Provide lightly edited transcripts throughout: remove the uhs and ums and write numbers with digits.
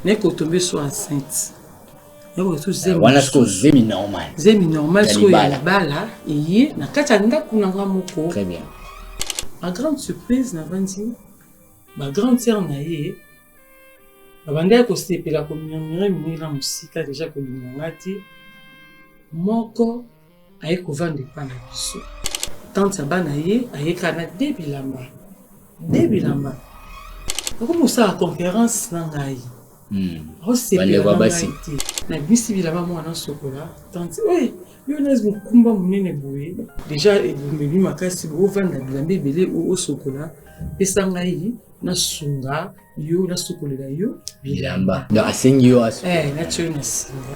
n'est qu'au tombé soit enceinte. Wana sko zemi normal. Zemi normal so ya bala et na kati ndako na moko. Très bien. Ma grande surprise na bandi ma grande sœur na ye babanda ko sepela ko murmura musika déjà ko ngati moko aye ko vendre pa na biso. Tante bana ye aye kana debilamba. Comme ça la conférence na ngai. Na bisi bilamba mwana sokola tante oui Yonas mukumba munene boye déjà ebumeli makasi bo vanda bilamba ebele o sokola pesa ngai na sunga yo na sokolela yo bilamba donc asengi yo aso na tuna singa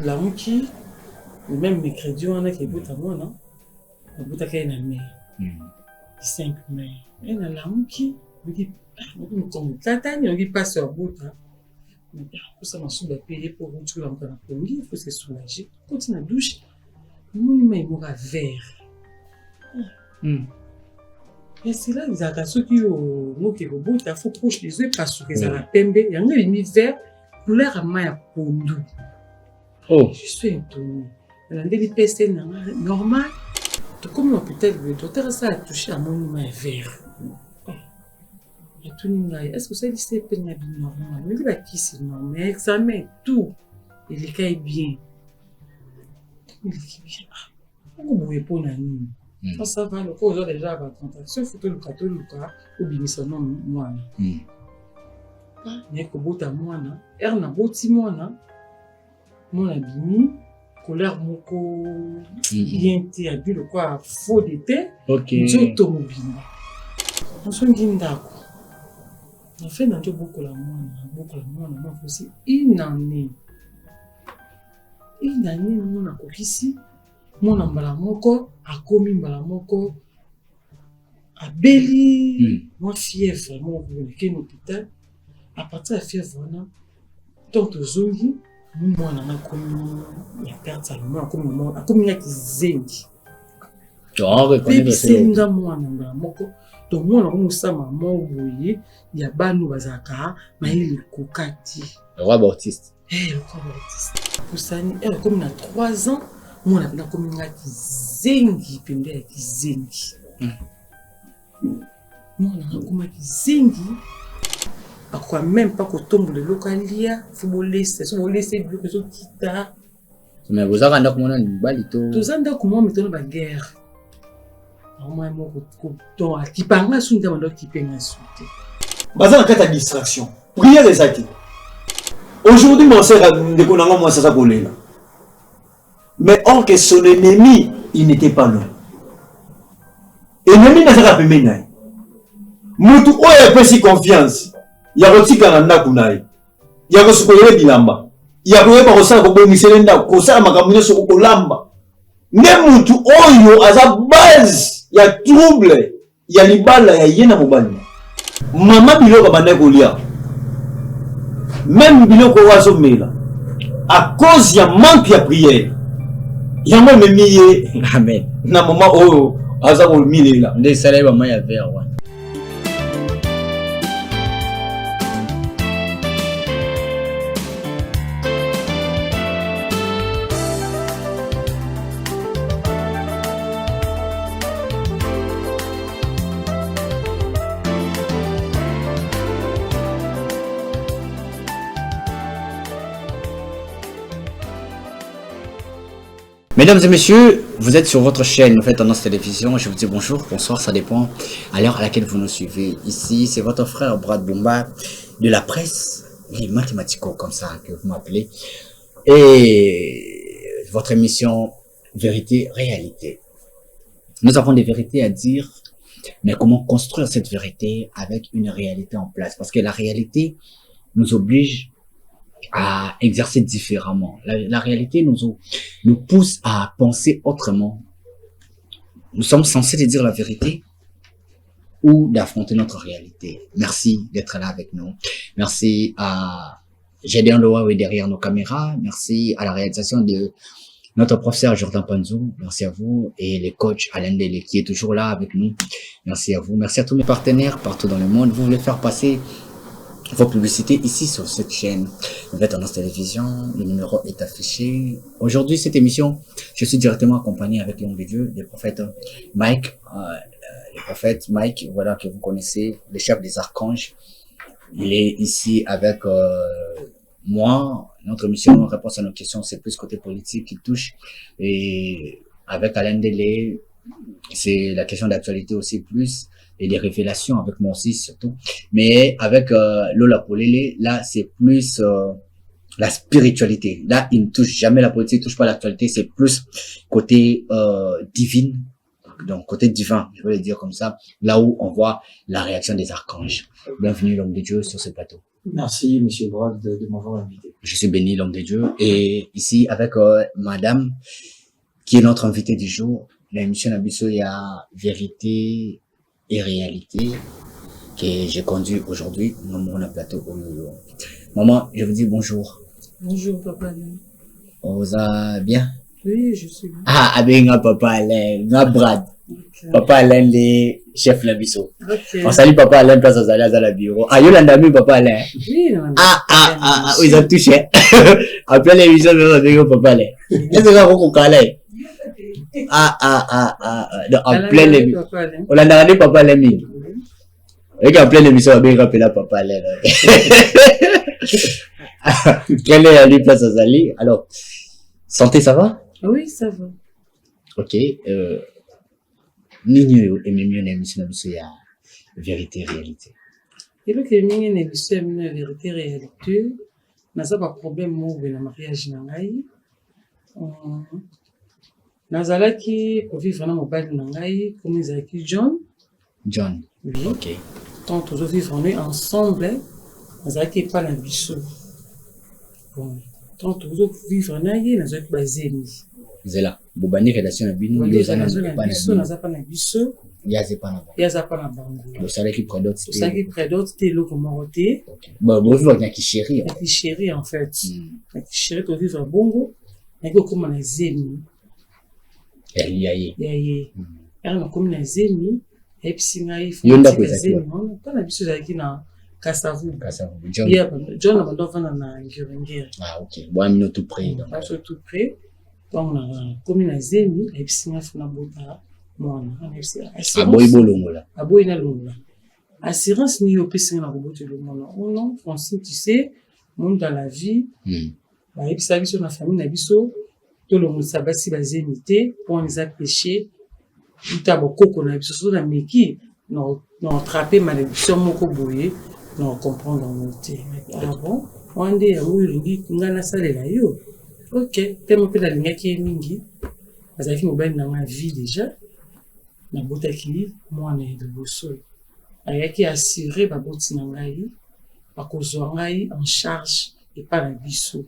la muki même mercredi on a qui bota mona bota kai na mai 5 mai et na la muki muki comme tata ni on passe sur bota. Ça m'a souvent payé pour retrouver encore la première, il faut se soulager. Continue à douche, mon main m'aura vert. Et c'est là les actions qui ont moqué le robot, il faut proche les yeux parce que ça a pembe, il y a un mis vert, couleur à main à pondou. Oh, je suis étonnée. Elle a des PC normal. Comme l'hôpital, le docteur ça a touché à mon main vert. Est-ce que ça c'est pas normal? Mais la qui c'est normal, examen tout, il est bien. Il est bien. On ne peut pas nous. Ça va le cause déjà avant tentation, faut que le catholique ou bien son nom moi. Mais que bota moi na, na boti moi na, mon abimi, couleur moko, bien té a bu le quoi faux d'été, automobile. On se dit d'accord. En fait, dans beaucoup la moi aussi une année, mon a ici, mon ambala moko, a commis mbala moko, a belli, moi fièvre, mon qui l'hôpital, à partir de la fièvre, tant aux zongi, moi on a commis la perte sa moi a commis la zengi. Tu reconnais c'est moi ambala moko. Donc moi on a ça maman voyez il y a banu bazaka maïli kokati le roi Baptiste le roi Baptiste pour ça elle comme na 3 ans moi on a comme ngati zengi pende ya zengi moi on a comme zengi pourquoi même pas que tombe le localia faut laisser bloquer so kita mais vous avez ndak mona balito tous anda comment mettre la guerre. Moi, qui parle à son demande qui peut m'insulter. Bazar a distraction. Prière les acquis. Aujourd'hui, mon sœur de Konanga, moi, ça s'appelait là. Mais or que son ennemi, il n'était pas là. Ennemi n'a pas pu mener. Moutou, oh, il a pris confiance. Il y a reçu Kananda Kunaï. Il y a reçu Koyere Bilamba. Il y a reçu Parosa Kobo Miselenda. Kosa Makamune sur Okolamba. Nemoutou, oh, il y a base. Il y a trouble, il y a libala, il y a yena mobali. Maman biloko bande kolia. Même biloko wazo mela. À cause ya manque ya prière. Ya mo memiye. Amen. Na maman oh aza ko milela. Ndé salé maman ya vers wa. Mesdames et messieurs, vous êtes sur votre chaîne, fait Tendance Télévision. Je vous dis bonjour, bonsoir, ça dépend à l'heure à laquelle vous nous suivez. Ici, c'est votre frère Brad Bumba de la presse, les mathématiques comme ça que vous m'appelez. Et votre émission Vérité, Réalité. Nous avons des vérités à dire, mais comment construire cette vérité avec une réalité en place? Parce que la réalité nous oblige à exercer différemment. La réalité nous pousse à penser autrement. Nous sommes censés de dire la vérité ou d'affronter notre réalité. Merci d'être là avec nous. Merci à Gédéon Loa derrière nos caméras. Merci à la réalisation de notre professeur Jordan Panzou. Merci à vous. Et le coach Alain Dele qui est toujours là avec nous. Merci à vous. Merci à tous mes partenaires partout dans le monde. Vous voulez faire passer vos publicités ici sur cette chaîne Nouvelle Tendance Télévision. Le numéro est affiché. Aujourd'hui, cette émission, je suis directement accompagné avec l'homme de Dieu, le prophète Mike. Le prophète Mike, voilà, que vous connaissez, le chef des archanges. Il est ici avec moi. Notre mission, réponse à nos questions, c'est plus côté politique qui touche. Et avec Alain Delay, c'est la question d'actualité aussi plus. Et des révélations avec moi aussi surtout. Mais avec Lola Polele, là, c'est plus la spiritualité. Là, il ne touche jamais la politique, il ne touche pas l'actualité. C'est plus côté divine. Donc, côté divin, je vais le dire comme ça. Là où on voit la réaction des archanges. Bienvenue, l'homme de Dieu, sur ce plateau. Merci, monsieur Brad, de m'avoir invité. Je suis béni, l'homme de Dieu. Et ici, avec madame, qui est notre invitée du jour, l'émission Nabiso, il y a vérité et réalité que j'ai conduit aujourd'hui dans mon plateau au Yoyo. Maman, je vous dis bonjour. Bonjour, papa. On vous a bien? Oui, je suis bien. Ah, avec papa Alain, Brad. Okay. Papa Alain, les chefs Nabiso. Okay. On salue papa Alain, place aux alliés à la bureau. Ah, Yolanda, papa Alain. Oui, ils ont touché. Après l'émission, nous avons papa Alain. Qu'est-ce que vous avez en pleine émission. On a regardé papa Lémi. Et en pleine émission, on a rappelé papa Lémi. Quelle est la place aux alliés? Alors, santé, ça va? Oui, ça va. Ok. Nini et mieux l'émission il y a vérité réalité. Et donc l'émission est vérité réalité. N'a pas problème moi dans mariage nangai. Nazalaki pour vivre na mobile nangai comme ezaki John. Oui. Ok. Tant tous vivre on est ensemble. Nazalaki pas na biso. Bon. Tant tous vivre na ye nazalaki bazemi. Zela. Bobani relation na bino les ana pas na biso. Yaza pas na bango. Le salaire qui près d'autres. Le salaire qui près d'autres t'es là comme roté. Bon, bon vivre na chéri. Na chéri en fait. Na chéri to vivre bongo. Na ko comme na zemi. Yaye. Na comme na zemi. Et puis singa il faut. Yonda ko zemi. Pas na biso zaki na Kasavu. John. John na bando na ngirengere. Ah ok. Bon amino tout près donc. Pas tout près. Donc na comme na zemi et puis singa funa bota mona. Aboyi bolongola. Aboyi na longola. Assurance ni opesi na robote le mona. Oh non, Francine, tu sais, monde dans la vie. Ba ebisa biso na famille na biso. Tout le monde sabasi bazemité pour les empêcher. Tout à beaucoup na biso so na meki non attraper malédiction moko boye non comprendre en noté. Ah bon? Wande ya ulingi ngana salela yo. OK, temo pe la linga ki mingi. Azaki mobile na ma vie déjà. Na botaki mwana de boso. Ayaki assurer ba boti na ngai ba kozwa ngai en charge et pas na biso.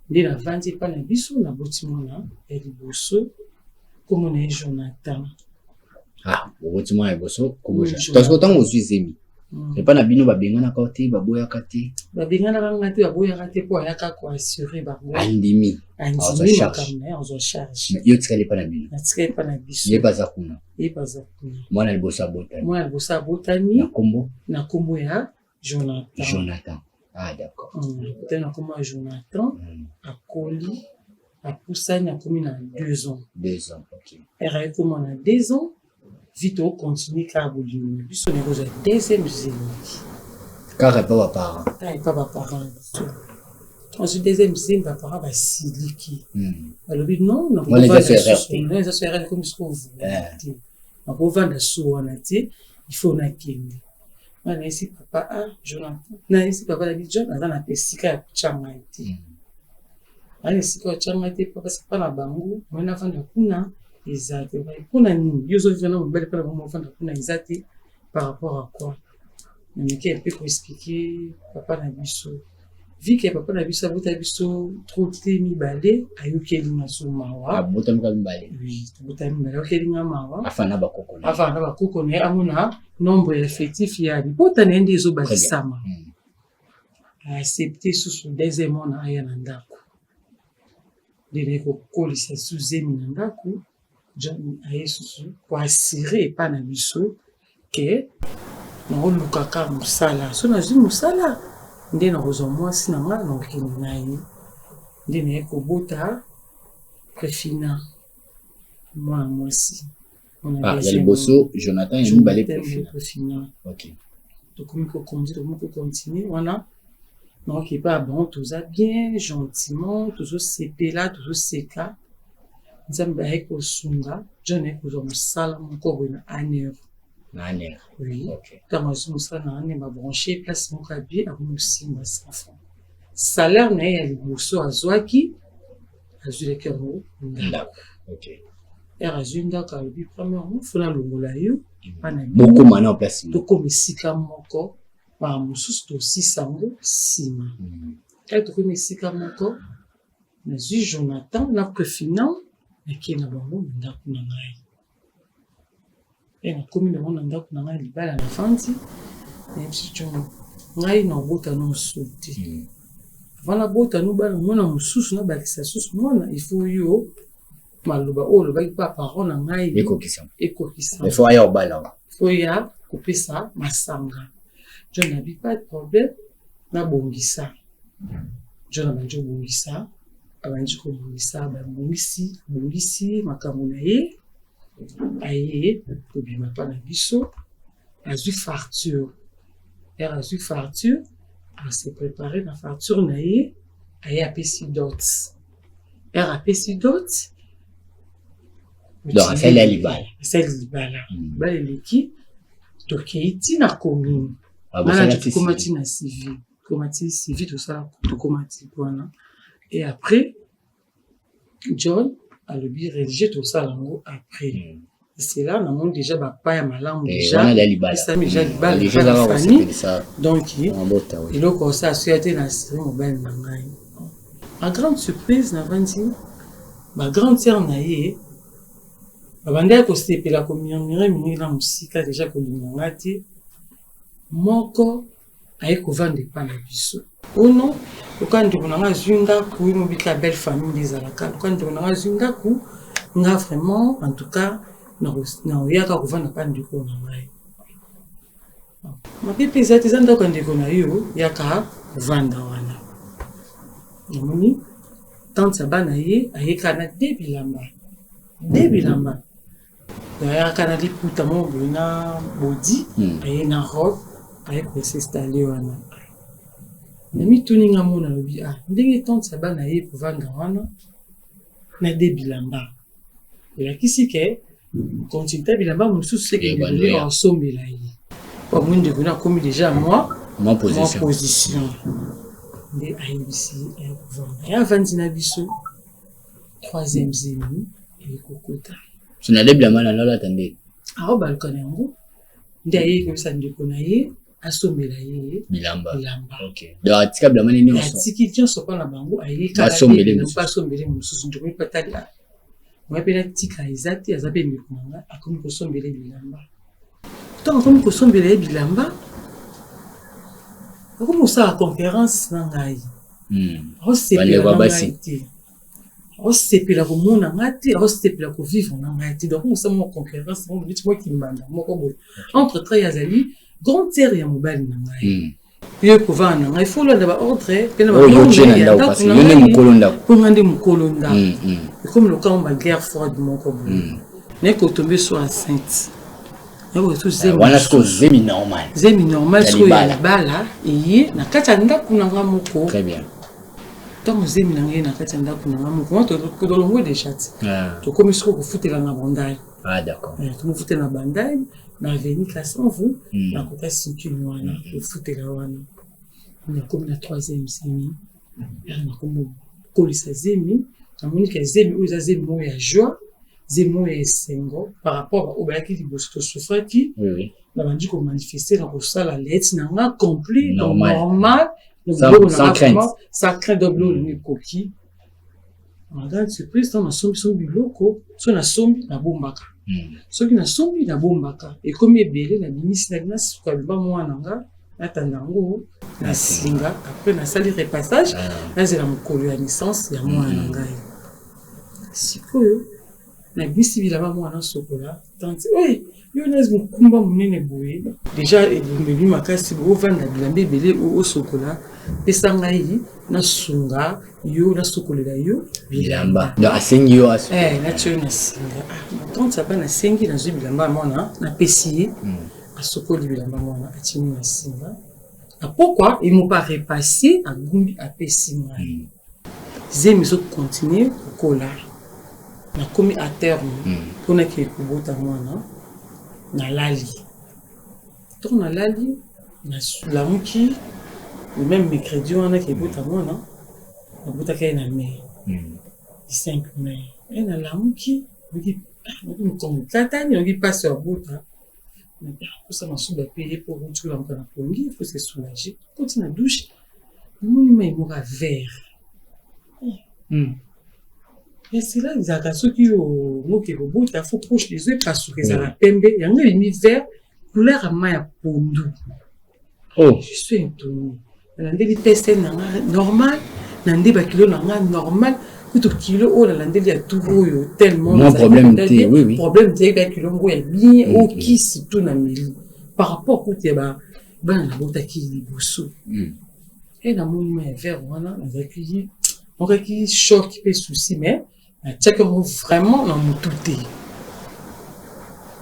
Nde na vandi pa na biso na boti mwana ya liboso comme on est Jonathan. Ah, boti mwana ya liboso comme Jonathan. Parce que tant aussi zemi. Et pas na bino ba bengana kati ba boya kati. Ba bengana kanga te ba boya kati po ayaka ko assurer ba boya. Andimi. Andimi makamna on charge. Yo tikali pa na bino. Na tikali pa na biso. Ye baza kuna. Mwana liboso botani. Mwana liboso botani. Na kombo ya Jonathan. Ah, d'accord. Peut-être na kombo ya Jonathan. Akoli. Apusani a commis dans 2 ans. 2 ans, ok. Elle a commencé dans 2 ans. Vite, on continue à bouger. Puis, on est dans la deuxième zénith. Car elle n'est pas parent. Elle n'est pas parent. Ensuite, deuxième zénith, ma parent va siliki. Alors, non, on va les faire. Non, les affaires comme ce qu'on veut. Donc, on va dans sous on a dit, il faut na kende. On a ici papa ah Jonathan. Na ici papa la dit John, on a pesika chama été. Allez, si tu as été parce que pas la bango, on a vendu kuna exact. Kuna ni, yozo vient au bel père on vend kuna exact par rapport à quoi? Mais qui peut expliquer papa na biso. Vu que papa na biso bota biso trop temi balé ayokeli na somawa. Ah bota mi balé. Oui, bota mi balé ayokeli na mawa. Afana ba kokone. Afana ba kokone amuna nombre effectif ya bota na ndezo bakisama. Accepter sous deuxième na ayana ndako. De kokolisa suzemi na ndako John ayesusu pour assurer pas na biso que nakolukaka mosala so nazwi mosala nde nakozwa mwasi na nga nakokende na ye nde naye kobota Préfina mwana mwasi ya liboso Jonathan ya mibale Préfina ok tokomi kocontinue wana nakoki pa bon toza bien gentiment tozosepela tozoseka nzambe aye kosunga john aye kozwa mosala moko boye na aner oui ntango azwi mosala na aner babranche place moko ya bien akomosimba sanfan salaire na ye ya liboso azwaki azwilaki yango ndako ere azwi ndako alobi premièrement fona longola yo tokoma esika moko ba mosusu tosisa yango nsima kaka tokomi esika moko nazwi Jonathan na Préfina nakei na bango na ndako na ngai nakomi nango na ndako na ngai libala na fandi nayebisi tiongo ngai naobota no mosusu te avant nabota no bana mwana mosusu nabakisa susu mwana ifo yo maloba oyo olobaki pa parole na ngai ekokisa fo ya kopesa masanga John nabi pas de problème nabongisa John abandi obongisa abandi kobongisa bongisi makambo na ye aye kobima mpa na biso azwi facture ere azwi facture ase préparé na facture na ye aye apesi dot ere apesi dot donc asali ya libala libala eleki tokei ntina commune mana tokomati na civil tokomati civil tosala tokomati wana et après John alobi religieux tosala yango après c'est là namoni déjà bapaya malamu déjà libala famille donc eloko osala soki te na siri mobali na ngai ma grande surprise navandi bagrande sœur na ye babandaki kosepela komurmure mingi na mosika déjà kolinga nga te moko aye kovanda epa na biso ono loka ndeko na nga azwi ndako mobika belle famille nde ezalaka loka ndeko na nga azwi ndako nga vraiment en tout cas naoyaka kovanda mpa ndeko na ngai mapepe eza te eza ndako ya ndeko na yo yaka kovanda wana namoni tante ya bana ye ayeka na de bilamba ayaka na liputa mo boye na bodi aye na robe aye kosestale wana namituninga mona alobi ndenge tante ya bana ye kovanda wana na de bilamba elakisi ke kontinita bilamba mosusu seke ndeko asombela ye pamoi ndeko na akomi déjà moi position nde ayebisi ayekovanda ye avandi na biso troisième zemi ekokota sinade bilamba na lolo atande aobaluka na yango nde aye koyebisa ndeko na ye asombela ye bilamba donc atika bilamba nini nyonso atiki nyonso mpa na bango ayeasombele mosusu ndeko mipatali moi mpe natika eza te aza mpe ndeko na nga akomi kosombela ye bilamba ntango akomi kosombela ye bilamba akomi kosala conférence na ngai aosepela na ngai te aosepela komona nga te aosepela kovivre na ngai te donc mosala mwa conférence neti mwa kimbanda moko boye entre trai azali grande sœur ya mobali na ngai yo kovanda na ngai folanda baordre mpe na baponga nde mokolo ndako ekomi lokamo baguerre froide moko boye naye kotombe so enceinte zemi normal soki ya libala eye na kati ya ndako na nga moko ntango zemi na ngai na kati ya ndako na nga moko tolongo deja te tokomi soki kofutela na bandai tomofutela na bandai na aveni Kassanvu na kota sinkini wana kofutela wana nakomi na troisième zemi nakomi kolisa zemi namonike zemi oyo eza zemi oyo ya joie zemi oyo ya esengo par rapport oyo bayaki liboso tosufraki nabandi komanifeste na kosala leti na nga complet normal sans crainte donc biloko ekoki ma grande surprise ntango nasombi biloko so nasombi nabombaka soki nasombi nabombaka ekomi ebele nabimisi nasuka bilamba mwana nga natanda yango nasinga après nasali repassage nazela mokolo ya naissance ya mwana na ngai sikoyo na bisi bilamba mwana sokola tante oye yo nazi mukumba munene boye déjà ebumeli makasi ovanda bilamba ebele osokola pesa ngai nasunga yo nasokolela yo bilamba donc asengi yo nati oyo nasinga tante aba nasengi nazwi bilamba mwana napesi ye asokoli bilamba mwana atini nasinga pourquoi ils m'ont pas repassé à Gumbi à Pessinga. Zemi zo continuer kola. Na komi à terme. Pour que kubota mwana na lali. Donc na lali na lamuki même mercredi on a que bota mwana na bota kay na mai. 5 mai. Et na lamuki on comme tatani on passe sur bota. Pour ça, je suis payé pour rentrer dans la pommier, il faut se soulager. Quand il a douche, mon il mourra vert. Et c'est là, les agaçons qui ont le robot, il faut proche les yeux parce que ça a pembe. Il y a un mis vert, couleur à maille pondou. Je suis étonné. L'andé des tests normal, l'andé bakilo normal. Tout kilo oh la landeli a tout tellement mon problème oui problème c'est que kilo ngo ya bien au qui si tout na mili par rapport côté ba na bota ki liboso et na mon mais vers wana na accueilli on qui choc qui peut souci mais check vraiment na mututé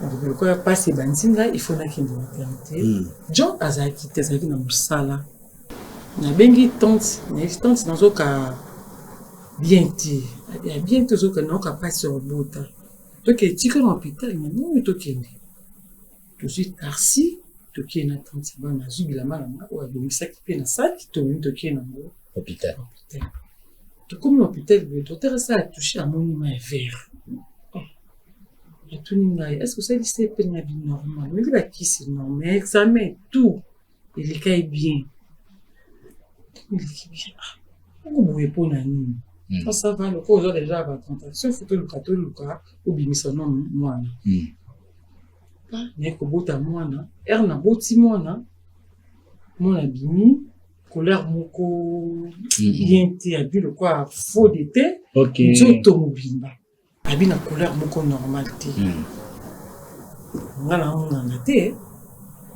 donc quoi passer banzinga il faut na ki maternité John azaki tezaki na musala na bengi tante dans au cas bien dit, il y a bien toujours que non capable sur bout. Donc tu es en hôpital, mais non tu es tout de suite tarsi, tu es na tante bana zubila malama ou bien ça qui peut na ça qui tu es na hôpital. Tu comme l'hôpital le docteur ça a touché à mon main vert. Et tout ninga, est-ce que ça c'est peine vie normale? Mais là qui c'est normal, examen tout. Il est bien. Il est bien. On peut pas na ni. Ça va, le corps déjà à la tentation, il faut que le catholique ou bien son nom moine. Mais que bota moine, erna boti moine, mon abimi, colère moko, bien té, abi le quoi faux d'été, automobile. Abi na colère moko normal té. Ngana ngana té,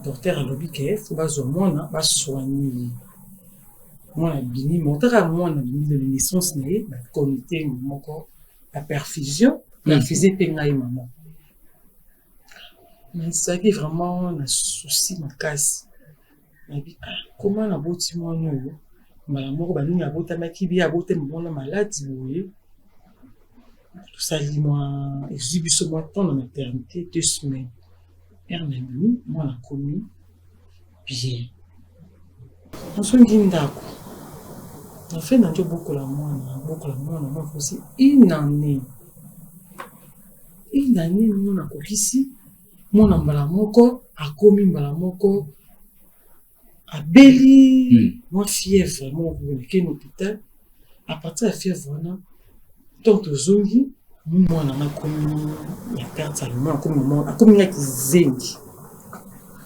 docteur a lobby que faut bazo moine, ba soigner. Moi, bini, mon terrain, moi, de naissance, le comité, mon corps, la perfusion, la faisait peigner maman. Mais ça qui vraiment un souci, ma casse. Comment on a beau timon, nous, maman, on a beau tamakibi, a beau témoin la maladie, oui. Tout ça, moi, exhibition, moi, temps de maternité, 2 semaines. Ernani, moi, on a commis bien. On se dit d'accord. En fait, on a beaucoup la moi aussi une année, nous on a ici, mon ambala moko, a commis mbala moko, a belli, moi fièvre, moi qui est hôpital, à partir de la fièvre, donc zongi, moi on a commis la perte à moi, a commis la zengi.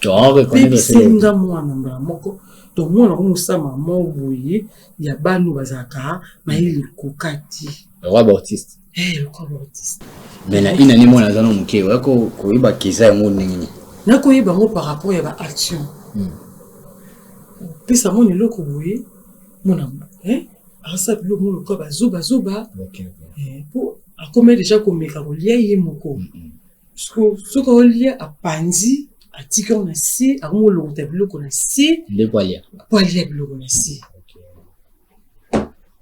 Singa mwana mbala moko to mwana ko musama mobuye ya banu bazaka maili kokati roi Baptiste le roi Baptiste mais na inani mwana zana muke wako koiba kiza ya mwana nini na koiba mo par rapport ya ba action pesa moni loko boye mona asa bilo mo ko bazoba pour akome déjà komeka kolia ye moko ce ko lia apanzi atika on a si a mo lo tableau qu'on a si de poilia bilo qu'on a si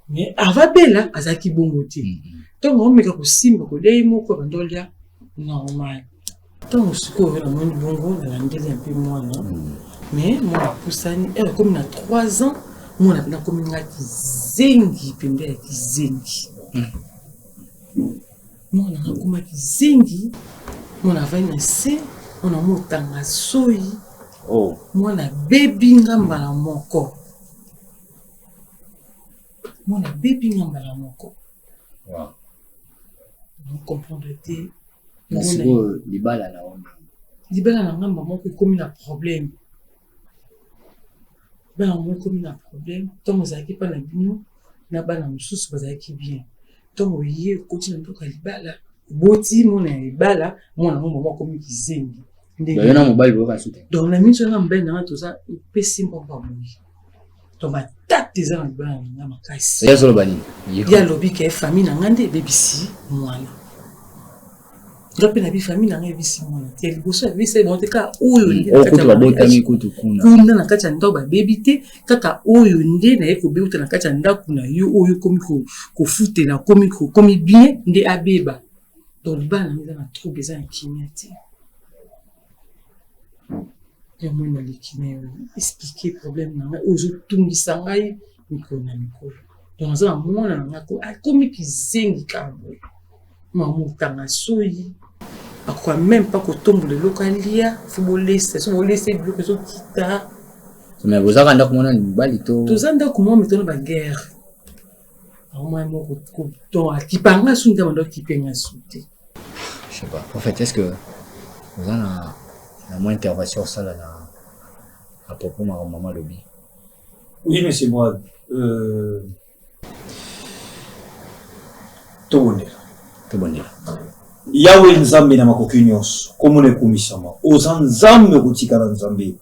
mais ava bela azaki bongote donc on meka ko simba ko dei moko bandolia normal donc ce ko na moni bongo na ngeli un peu moins non mais moi poussani elle comme na 3 ans moi na comme ngati zengi pembe ya kizengi moi na kuma kizengi moi na va na se on a motanga soi moi na baby ngambala moko moi na baby ngambala moko vous comprendrez que libala na ngamba moko comme na problème ben on comme na problème tant vous avez pas na bino na bana mususu bazaki bien tant vous y continue to ka libala boti mona ebala mona moma comme kizengi ndenge na mobali boka soute donc na miso na mbele na to ça pesi mbamba boyi to ba tata za na bana na makasi ya solo bani ya lobi ke famille na ngande bebisi mwana ngapi na bi famille na ngande bebisi mwana te liboso ya bisi monte ka oyo ndi okutu babota mikutu kuna na kati ya ndako ba bebite kaka oyo nde na yeko beuta na kati ya ndako na yo oyo komi ko futela komi bien nde abeba donc bana nza na trouble za kimia te ya mwana likine expliquer problème na ngai ozo tungisa ngai mikolo na mikolo donc za mwana na ngako akomi kizengi kabo mamu tanga soyi akwa même pas ko tombola lokalia fubolese so bolese bloqué so kita mais vous avez ndako mona ni bali to tozanda ko mo metona ba guerre au moins mo ko to akipanga sunga ndo kipenga sute je sais pas en fait est-ce que vous avez la moins intervention ça là à propos de maman lobby oui mais c'est moi tout bon yawe nzambe na makoki nyonso komona ekumisama oza nzambe kotikala nzambe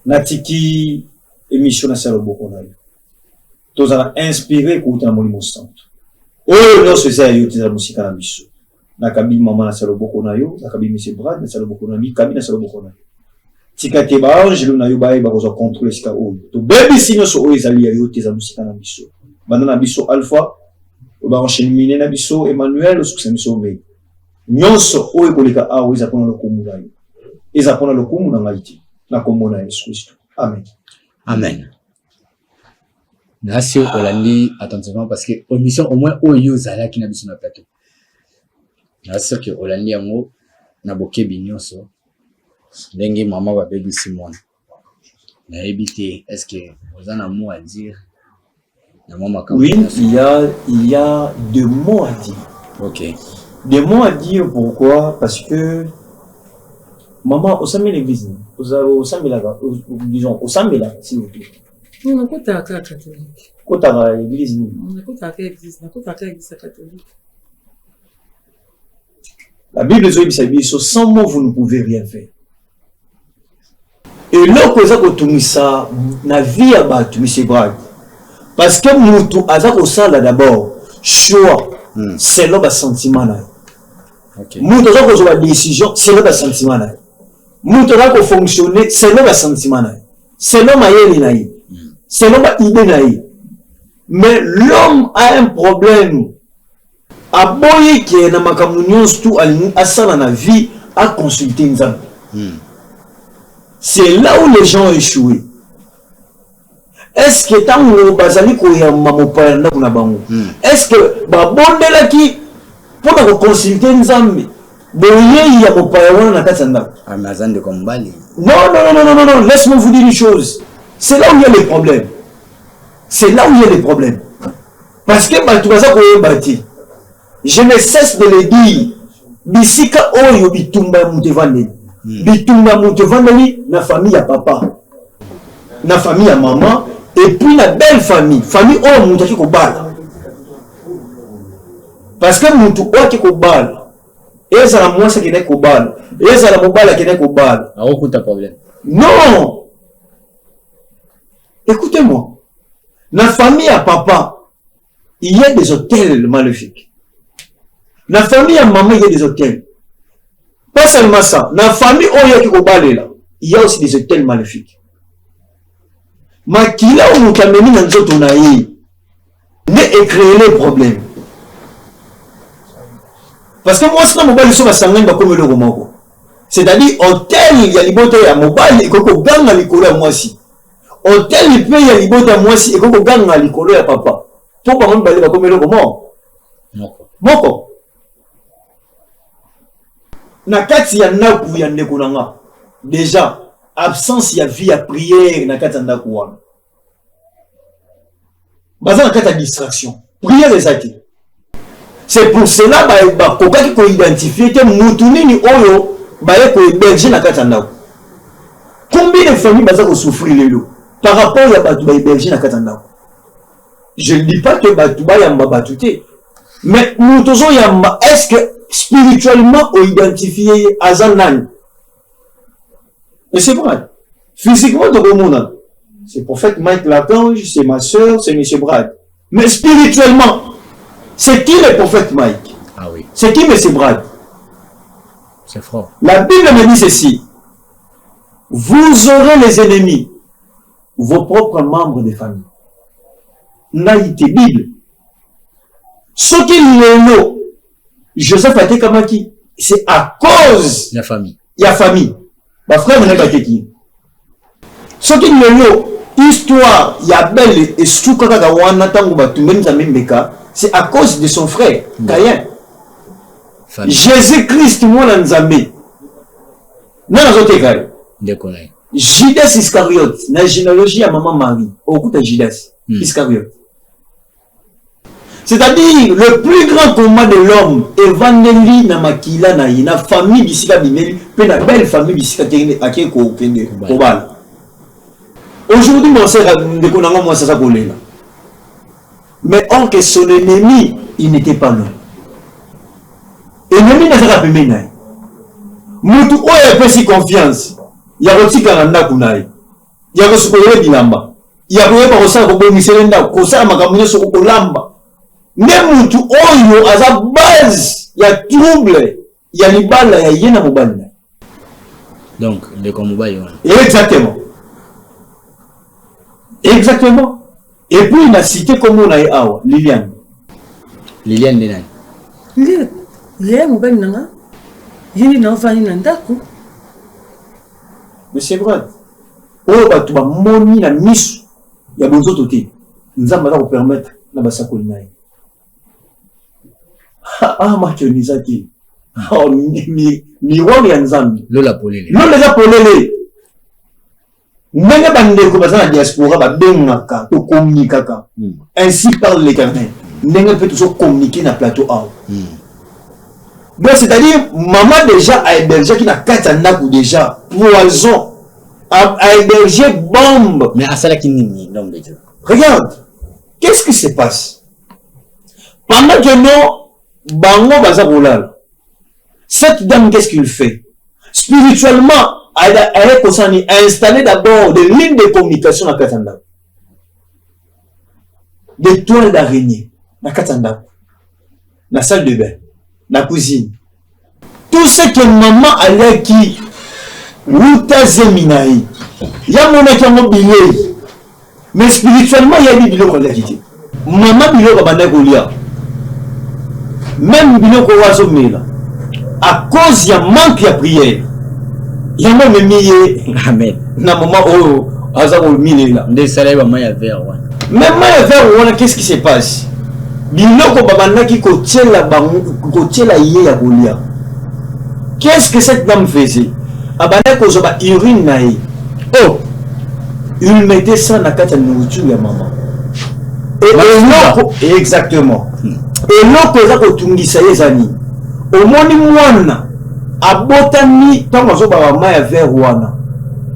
natiki émission na sala loboko na yo tozala inspiré kuta na molimo santo oyo nyonso eza yo tezala mosika na biso nakabi mama na sala loboko na yo nakabi monsieur Brad na sala loboko na mi kabi na sala loboko na yo tika te baangelo na yo bayeba kozwa contrôle esika oyo tobebisi nyonso oyo ezali ya yo tezala mosika na biso banda na biso alpha baenchaînement na biso Emmanuel osukusa biso omei nyonso oyo koleka awa eza mpona lokumu na yo eza mpona lokumu na ngai te na kombo na Yesu Kristo amen amen merci olandi attentivement parce que émission au moins oyo ozalaki na biso na plateau merci que olandi yango na bokebi nyonso ndenge mama babebisi mwana nayebi te est-ce que vous en avez un mot à dire oui il y a deux mots à dire ok des mots à dire pourquoi parce que maman au sein de l'église au sein de la disons au sein de la s'il vous plaît on a côté à catholique côté à l'église on a côté à l'église catholique la Bible dit sans mots vous ne pouvez rien faire et là que ça que ça na vie à battre monsieur Brad parce que mutu aza ko sala d'abord choix c'est là bas sentiment là ok mutu aza ko joa décision c'est là bas sentiment là mutu aza ko fonctionner c'est là bas sentiment là c'est là mayeli na yi c'est là bas idée na yi mais l'homme a un problème aboyi qui na makambo nyonso tout a sala na vie a consulter nzambe c'est là où les gens ont échoué. Est-ce que tant que bazali ko ya mopaya ndako na bango est-ce que ba bondela ki pour consulter nzambe boye ya mopaya wana na kati ndako amazande kombali non laisse-moi vous dire une chose c'est là où il y a les problèmes c'est là où il y a les problèmes parce que ba tubaza ko yebati je ne cesse de le dire bisika oyo bitumba mutevande bitumba mutevande na famille ya papa na famille ya maman et puis la belle famille oyo mutu aki kobala parce que mutu oyo aki kobala ezala mwasi akende kobala ezala mobali akende kobala akokuta problème non écoutez-moi na famille ya papa il y a des hôtels maléfiques na famille ya maman il y a des hôtels pas seulement ça na famille oyo aki kobalela il y a aussi des hôtels maléfiques makila o mutamemi na nzoto na ye ne écréer les problèmes parce que moi sinon mobali so basangani bakomi eloko moko c'est-à-dire hôtel ya libota ya mobali ekoko ganga likolo ya mwasi hôtel pe ya libota ya mwasi ekoko ganga likolo ya papa po bango mibale bakomi eloko moko na kati ya ndako ya ndeko na nga déjà absence ya vie ya prière na kati ya ndako wana baza na kati ya distraction prière ezaki c'est pour cela bakokaki koidentifier te mutu nini oyo baye kohéberger na kati ya ndako combien de familles baza kosouffrir lelo par rapport ya bato bahéberger na kati ya ndako je ne dis pas que bato bayamba bato te mais mutu ozoyamba est-ce que spirituellement on identifié Azanan. Et c'est vrai. Physiquement, c'est le prophète Mike Lacange, c'est ma soeur, c'est M. Brad. Mais spirituellement, c'est qui le prophète Mike? Ah oui. C'est qui M. Brad? C'est fort. La Bible me dit ceci. Vous aurez les ennemis, vos propres membres de famille. Naïté, Bible. Ce qui est là, Joseph a été comme qui? C'est à cause La famille. Il y a famille. Ma frère n'est pas qui. Ce qui est là, histoire, il y a belle et c'est à cause de son frère, Caïn. Jésus-Christ, moi, dans Nzambe. Non, Judas Iscariote, dans la généalogie à maman Marie, au bout de Judas Iscariote. C'est-à-dire, le plus grand combat de l'homme, Evangélie na makila na na famille bisika bimeli, pe na belle famille bisika kende ake ko kende kobala. Aujourd'hui, mon sœur de konanga moi ça kolela. Mais on que son ennemi, il n'était pas là. Ennemi na saka pembe na. Mutu oya pesi confiance. Ya kotika na ndaku naye. Ya kosukoyele bilamba. Ya koyeba kosala ko bomisele ndaku, kosala makambo nyonso ko kolamba. Même tout oyo aza base ya trouble ya libala ya yena mobali. Donc le combat exactement. Exactement. Et puis il a cité comme on a eu awa Liliane. Liliane de nani? Liliane mobali nanga. Yini na ofani na ndako. Mais c'est vrai. Oyo batu ba moni na misu ya bozoto te. Nzamba za ko permettre na basakoli naye. Ah, Mationizaki. Oh, miroir ya Nzambi. Lola polele. Lola za polele. Ndenge bandeko baza na diaspora ba bengaka to communiquer. Ainsi parle l'Éternel. Ndenge peut toujours communiquer na plateau A. Donc c'est-à-dire maman déjà a hébergé qui na katana ou déjà poison a hébergé bombe. Mais à ça qui nini nom de Dieu. Regarde. Qu'est-ce qui se passe? Pendant que nous Bango Bazabolal. Cette dame, qu'est-ce qu'il fait? Spirituellement, elle est installée d'abord des lignes de communication à Katanda. Des toiles d'araignée à Katanda. La salle de bain, la cuisine. Tout ce que maman allait qui Ruta Zeminaï. Il y a mon qui a mobilé. Mais spirituellement, il y a des billes qu'on a quitté. Maman billet qu'on a golia. Même biloko wazo mela à cause ya manque ya prière ya mo memiye amen na moment oh azako milela nde sala ba maya vers wana même maya vers wana qu'est-ce qui se passe biloko babandaki kotiela bango kotiela ye ya kolia qu'est-ce que cette dame faisait abandaki kozoba urine na ye oh il mettait ça na kati ya nourriture ya maman et exactement. Et l'autre eza kotungisa yezani omoni mwana abotani tango zo ba maya vers wana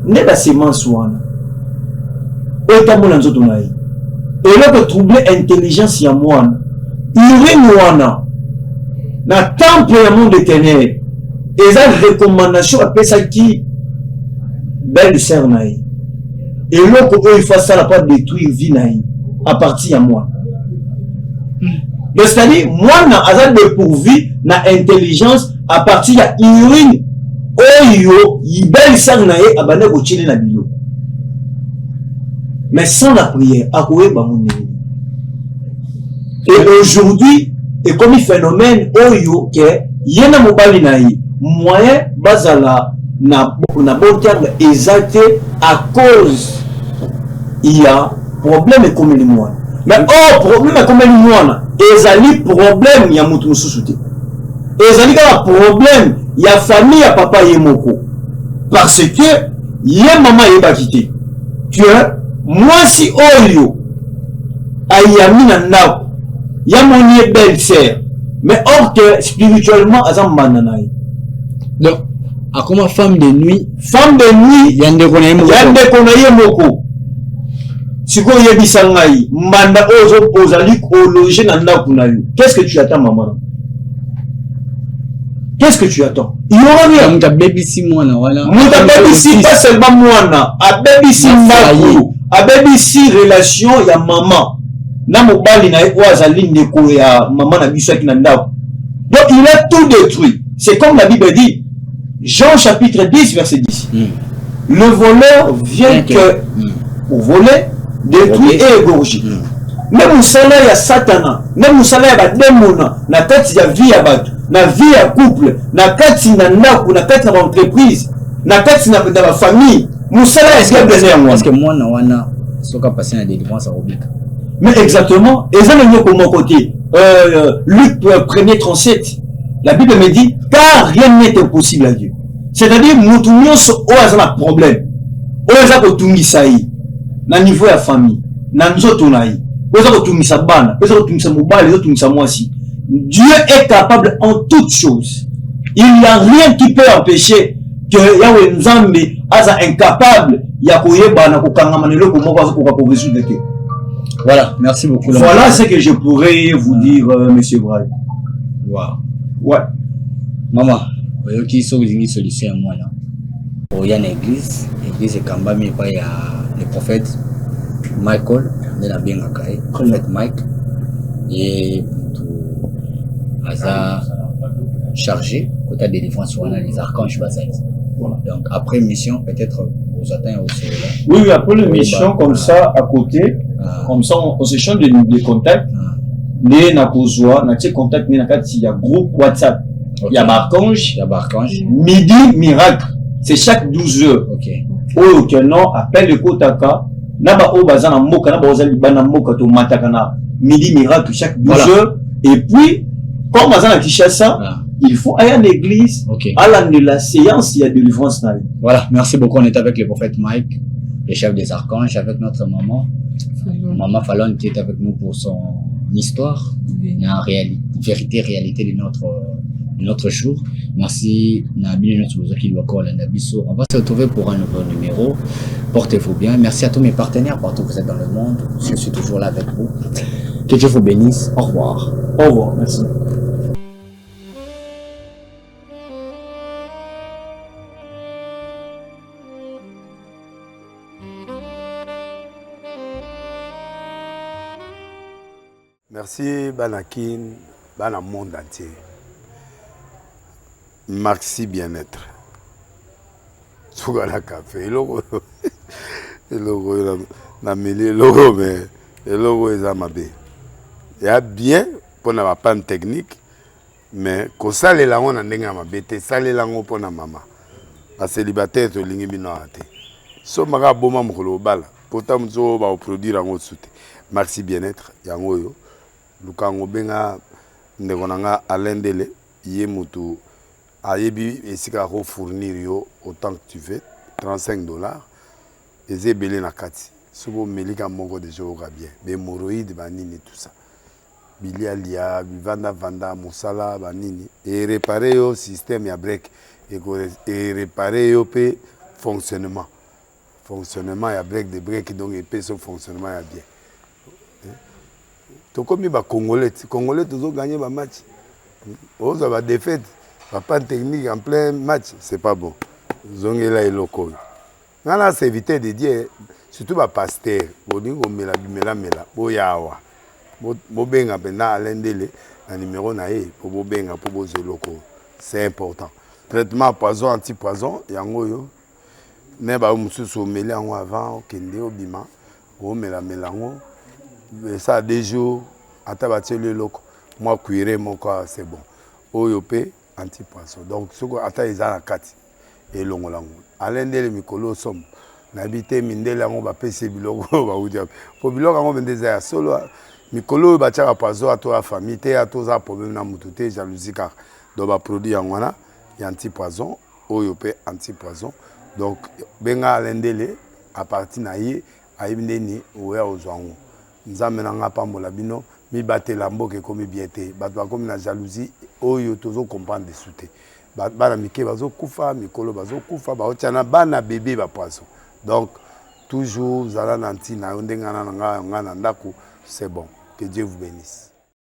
nde la semence wana otamona nzoto na ye et l'autre troubler intelligence ya mwana urine wana na temple ya monde éternel eza recommandation apesa ki belle sœur na ye et l'autre il faut ça la pas détruire vie na ye à partir ya moi. C'est-à-dire, moi, n'a dépourvu na intelligence à partir de urine. Oyo, yibel sarnaye abane ko chile na bilo. Mais sans la prière, à quoi ba mon et aujourd'hui, et comme il phénomène oyo que yena mobali na yi moyen bazala na bon terme exact à cause il y a problème comme les mois. Mais oh problème comme les mois. Ezali problème ya mutu mususu te. Ezali ka problème ya famille ya papa yemoko. Parce que ye maman yeba kité. Tu vois, moi si oyo ayami na ndako ya moni belle sœur. Mais or que spirituellement azam mananaï. Donc a comment femme de nuit yande konaye moko. Siko yebisa ngai manda ozo ozali ko loger na ndako na yo. Qu'est-ce que tu attends maman? Qu'est-ce que tu attends? Il y aura rien. Muta baby si moi na wala. Muta baby si pas seulement moi, a baby si ndako, a baby si relation ya maman. Na mobali na eko azali ndeko ya maman na biso ki na ndako. Donc il a tout détruit. C'est comme la Bible dit. Jean chapitre 10 verset 10. Le voleur vient que pour voler, détruire et égorger. Même musala ya satana, même musala ya bademona, na kati ya vie ya bato, na vie ya couple, na kati na ndako, na kati na entreprise, na kati na ba famille, musala est-ce que moi na wana soka passer na délivrance à Obika. Mais exactement, et ça n'est pas mon côté. Luc 1er 37, la Bible me dit car rien n'est impossible à Dieu. C'est-à-dire mutumio so oza na problème. Oza ko tungisa yi na niveau ya famille, na nzoto na yi. Oza ko tungisa bana, oza ko tungisa mobali, oza ko tungisa mwasi. Dieu est capable en toutes choses. Il n'y a rien qui peut empêcher que Yahweh Nzambe aza incapable ya koyeba na kokangama neloko moko aza ko résoudre. Voilà, merci beaucoup. Voilà ce que je pourrais vous dire, monsieur Brad. Wow. Ouais. Maman, vous qui sont une solution à moi là. Il y a une église est Kambami, il y a le prophète Michael, de la bien le prophète Mike, et Aza chargé, côté de délivrance sur les archanges Basaïs. Donc après mission, peut-être vous attendez au sol. Oui, après l'émission, comme ça, à côté, comme ça, on s'échange des contacts. Mais na kozwa, na tes contacts, mais il y a groupe WhatsApp. Il y a Barcange. Il y a Barcange. Midi Miracle. C'est chaque 12 heures. Ok. Oh, ok, non, appelle le Kotaka. Naba o bazana moka, naba ozali bana moka to matakana. Midi Miracle chaque 12 heures. Et puis, comme bazana Kishasa, il faut aller à l'église. Ok. À la séance, il y a délivrance. Voilà, merci beaucoup. On est avec le prophète Mike, le chef des archanges, avec notre maman. Maman Fallon qui est avec nous pour son histoire, la vérité, réalité de notre jour. Merci Nabil qui On va se retrouver pour un nouveau numéro. Portez-vous bien. Merci à tous mes partenaires partout où vous êtes dans le monde. Je suis toujours là avec vous. Que Dieu vous bénisse. Au revoir. Au revoir. Merci. Merci Banakin, Bana monde entier. Merci bien-être. Sougala café, logo, na mêlé logo, mais le logo est amabé. Il y a bien pour na panne technique, mais quand ça les langues on a n'enga amabé, ça les langues pour na maman. La célibataire to lingi bino ate. So maga boma mukolo bala, pourtant mzo ba produire en soute. Merci bien-être, yango yo. Lukango benga ndekonanga alendele yé mutu ayebi esika ko fournir yo autant que tu veux $35 eze belé na kati sobo melika moko de jour bien be hémorroïdes banini tout ça bilia lia bivanda vanda musala banini et réparer yo système ya break et réparer yo pe fonctionnement ya break de break donc et pe son fonctionnement ya bien. Comme les Congolais toujours gagné ma match. Ils ont défaite, pas de technique en plein match, c'est pas bon. Ils ont là et locaux. Là, c'est éviter de dire, surtout les pasteurs, ils disent que mela, boyawa, bobenga pendant alendele, un numéro naé pour bobenga pour bozer locaux, c'est important. Traitement poison anti-poison, yango ne ba mususu mela avant kende obima, o mela melango. Ça a des jours, à tabater le loco. Moi, cuire mon corps, c'est bon. Oyopé, anti-poisson. Donc, ce qu'on attend, ils ont la carte. Et l'on l'a. À l'un des micros, somme. N'habiter, mindé, on va payer bilogo. Pour bilogo, on va des solo. Micolo, va tirer à poisson à toi, la famille, à tous les problèmes, dans mon touté, jalousie, car. Donc, va produire en wana, il y a anti-poison. Oyopé, anti-poison. Donc, benga à l'un des à partir naïe, à ibneni, ou à aux gens. Nzambe nanga pambola bino mi batela mboke komi biete bato bakomi na jalousie oyo tozo comprendre de souté bana mike bazo kufa mikolo bazo kufa baotiana bana bébé ba poisson donc toujours zala nanti na ndenga na nga na ndako c'est bon que Dieu vous bénisse.